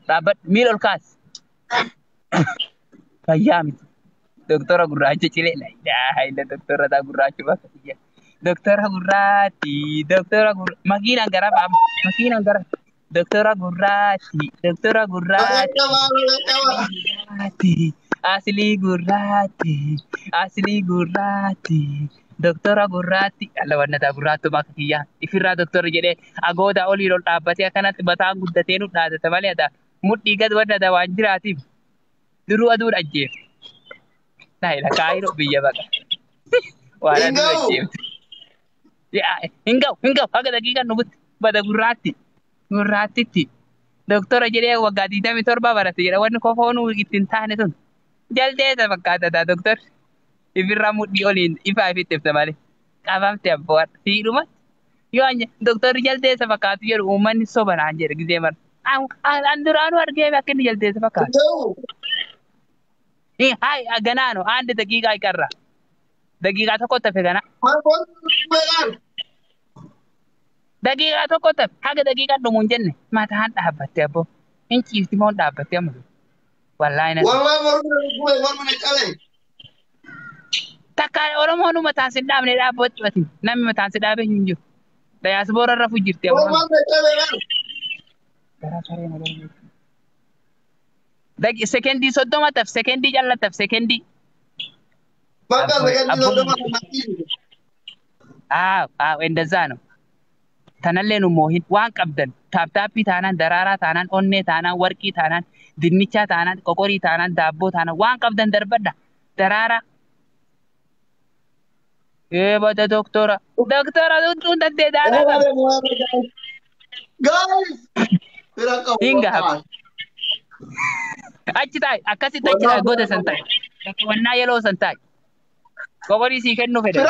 Dhaabbadhu miila ol kaasi. Fayyaa miti. Doktora gurraacha cilee la ilaha illa doktora taa gurraacha bakka xiyya. Doktora gurraati. Doktora makiinaan gara baama. Makiinaan gara. Doktora gurraati. Doktora gurraati. Gurraati. Asli gurraati. Asli gurraati. Doktora gurraati. Alla wanna taa gurraattu bakka xiyya. Ifirraa doktorri jedhee agoodaa olii ol dhaabbatee akkanatti bataan guddatee nu dhaadata malee ata mudhii gad wadda taa waan jiraatiif duruu aduudha ajjeef. Nah, ila kairo biya baga. Wala dua jam. Ya, hingau. Aga dakikan nubut pada gurrati ti. Doktor aja dia wagati tapi torba barat ya. Wan kofonu itin tane tun. Jalde ta bakata da doktor. Ifiramu di olin ifa ifitef tamale. Kabam tiap buat di rumah. Yo anya doktor jalde sa bakatu ya uman soban anjir gizeman. Andur anu arge makin jalde sa bakatu. Hai ganano ande daqiiqa ikarra daqiiqa tokko tafe gana daqiiqa tokko tafe haga daqiiqa dhumuun jenne mataan dhaabbatte abbo hin ciifti moo dhaabbatte amma wallahi na takka oromoon mataan si dhaabne dhaabbatu ati namni mataan si dhaabe hin jiru dayaasboora rafu jirti amma Dagi sekendi soddoma taf sekendi jalla taf sekendi. Bakka sekendi soddoma እንደዛ ነው። Tanallee nu moohin waan qabdan taaptaappii taanaan daraaraa taanaan onnee taanaan warqii taanaan dinnichaa taanaan qoqorii taanaan daabboo taanaan waan qabdan darbadha daraaraa. Bada doktora tuttuun tattee daadhaa. Guys! Hinga hafu. Achi taa'e akkasitti achi taa'e goda san taa'e bakka wannaa yeloo san taa'e qoqorii sii kennuu fedha.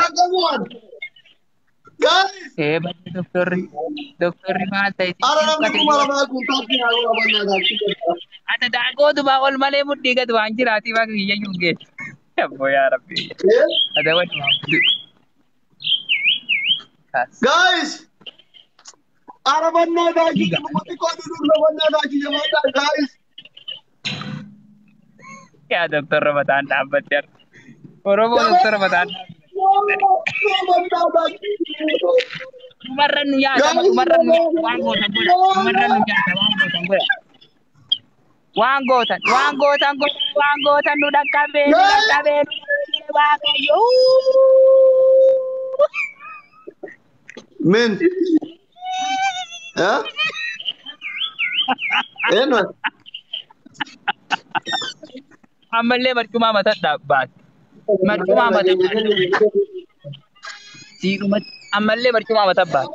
Badde doktorri maal ta'e ata daagootumaa ol malee mudhii gad waan jiraatii waan kiyyayyuu geessu. Abbo yaa rabbi. Ata wadi waan Guys! Arabanna daaki mati ko dulu banna daaki jamaata guys. Ya doktor Ramadan dapat ya. Oromo doktor Ramadan. Umarran ya, umarran wango tambora. Umarran ya, wango tan udah kabe. Yo. Men. Hah? Enak. Amalle marcuma mata dabbat. Marcuma mata. Sirumat amalle marcuma mata dabbat.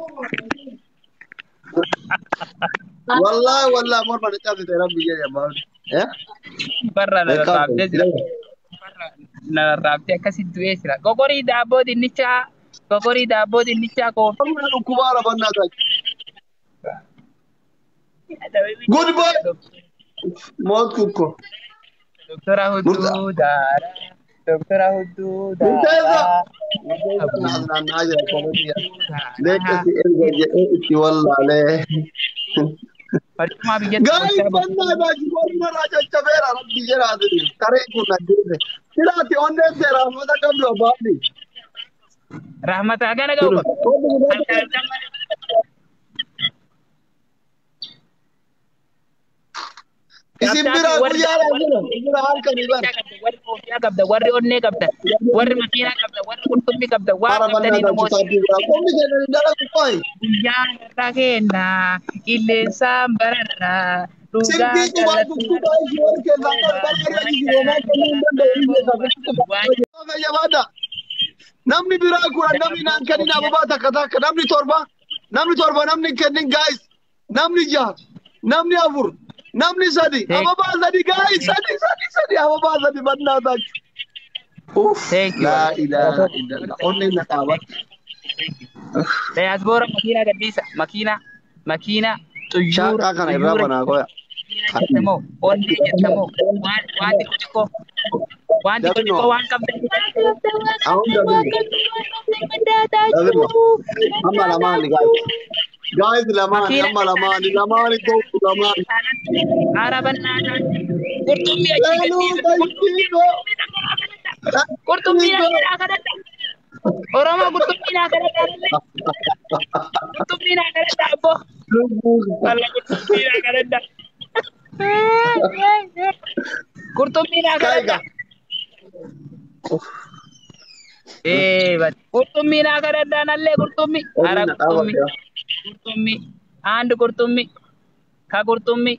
Wallah mor pada cabut era bijaya ya bang. Ya? Barra na rabde sira. Barra na rabde kasi duwe sira. Gogori dabo dinnicha ko. Kubara banna ta. Goodbye. Maut kuko. Doktora Hudu Dara. Guys, banna bagi warna raja cabera rabbi jera dulu. Tarik guna dulu. Silati onde sera mata kablo bali. Rahmat agana kau. Isi bira kuyara guna. Bira halka niban. Warri onne kabda. Warri makina kabda. Warri kurtummi kabda. Para banna da kitabi bira. Komi jena dala kupai. Yang rakena ile sambarara. Simpi tu bagu kupai jual ke langgar banyak lagi jual ke namni bira kura namni nan kadina babata kata namni torba namni kenin guys namni jah namni avur namni sadi ababa sadi guys sadi ababa sadi banna tak la ilaha illallah onne natawat diaspora makina gadisa makina shaka kana iraba na ko Temo, onde temo, wandi kuchiko wan kabda. Amma la mali guys. Guys, lamaan Makiina amma lamaan iddoo lamaan. Araba naataan qurxummii achi Laaluu gadhiisa. qayyiidoo. Qurxummii naa kadhadha. Oromoo qurxummii naa kadhadha. Qurxummii naa kadhadha abbo. Walla qurxummii naa kadhadha. Qurxummii naa kadhadha. Qurxummii naa kadhadha nallee qurxummii. Ara qurxummii. Qurxummii. Andu qurxummii. Ka qurxummii.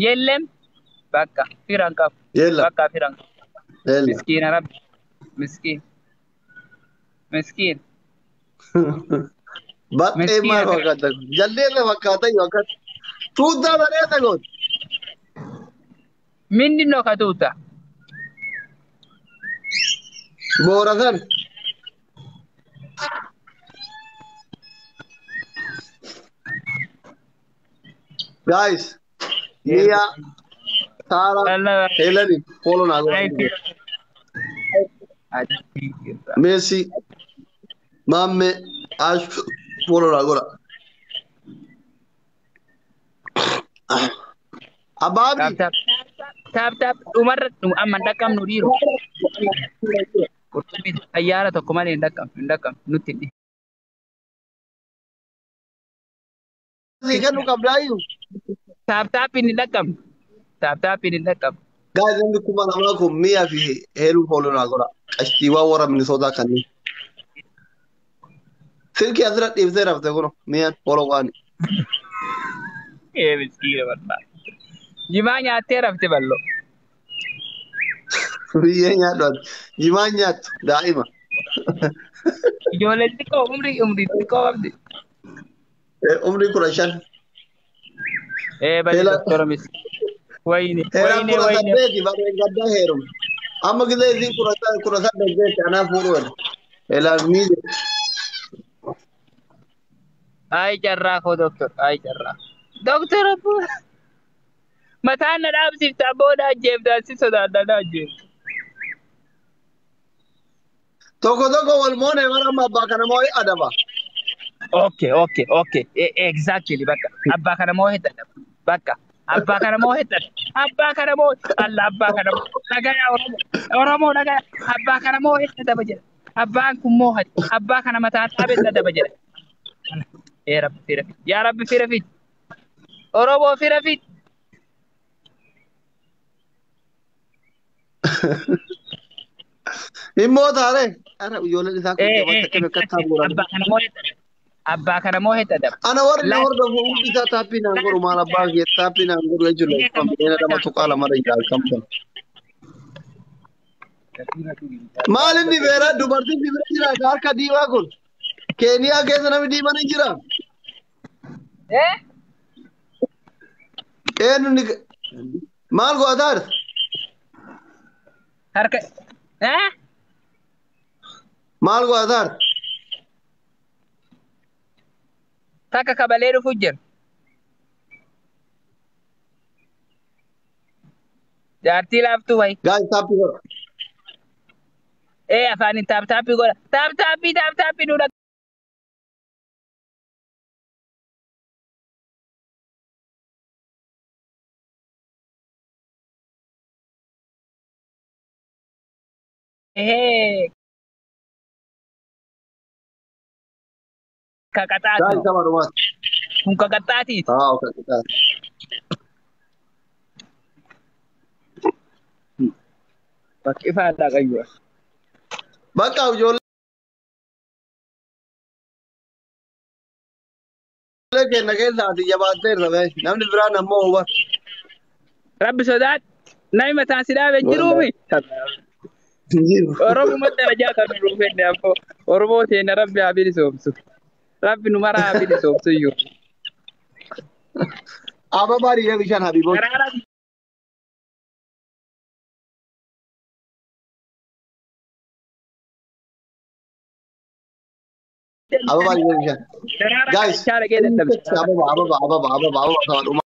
Yellem. Bakka firan qabu. Yella. Bakka firan qabu. Yella. Miskiina rabbi. Miskiin. Miskiin. Baqqee maal fakkaata? Jaldeessa fakkaata yoo akkas. Tuuttaa bareeda gooti. Minni no katuuta. Boorasan. Guys, Mia, Sarah, Helen, follow now. Messi, Mamme, Ash, follow now. Ababi. Tap. Umar amman dakam nuriru. Qurxummii xayyaara tokko malee hin dhaqqam nutti hin Kan nu qabdaayu. Taaptaappiin hin dhaqqamu. Taaptaappiin hin dhaqqamu. Guys, namni kuma namaa kun Mia fi Helen follow now. Ashtiiwwan warra Minnesota kanneen. Silkii asirra dhiibsee rafte kun Mia follow waan. Miskiina bal'aa. Jimaa nyaattee rafte bal'oo. Biyyee nyaadhu. Jimaa nyaattu daa'ima. Ijoolleen xiqqoo umrii xiqqoo qabdi. Umrii 15. Bali doktora miskiina. Wayne. Saddeeti barreen gaddaa heerume. Amma gisee isiin 18 jecha anaaf fuudhu wali. Elaamii Ay carraa koo doktor. Ay carraa. Doktora buu. Mataan na dhaabsiftaa booda ajjeeftaa si sodaadhaa ajjeefta. tokko wal moonee mara amma abbaa kana moo adaba. Okay. Exactly bakka. Abbaa kana moo hedda bakka. Abbaa kana moo hedda. Abbaa kana moo alla abbaa kana moo dhagaya Oromoo dhagaya. Abbaa kana moo hedda daba jedha. Abbaan kun moo hedda. Abbaa kana mataan dhaabedda daba jedha. Rabbi firafit. Yaa Rabbi firafit. Oromoo firafit. Immoo taare. Ara ijoolleen isaa kun jabaata kan akka taaburan. Abbaa kana moo hedda daba. Ana warri na hordofu hundi isaa taappii naan godhu maal abbaa kee taappii naan godhu jechuudha. Kampeena dama tuqaa lamara ijaa kamtan. Maal inni beera dubartiin dibira jira harka diimaa kun. Keeniyaa keessa namni diimaan hin jira. Eenyu maal gootaa jirta? Harka. Maal gootaa jirta? Takka kabalee dhufu jira. Jaartii laaftuu wayi. Gaa'is taappii godha. Afaanin taappii godha. Taappii nu dhaqa. Kakataati. Gaa'is sama dhumaati. Kun kakataatiiti. Kakataati. Bakki faallaa qayyoo. Bakka ijoollee kenna keessa ati jabaatteerta namni biraan ammoo hubata. Rabbi sodaat nami mataan si dhaabe jiruumi. Oromoo darajaa kan nu dhufenne ammoo Oromoo teenya Rabbi haa bilisoomsu. Rabbi nu mara haa bilisoomsu iyyuu. Ababaa dhiiree bishaan Habiiboo. Ababaa dhiiree bishaan. Guys. Ababaa.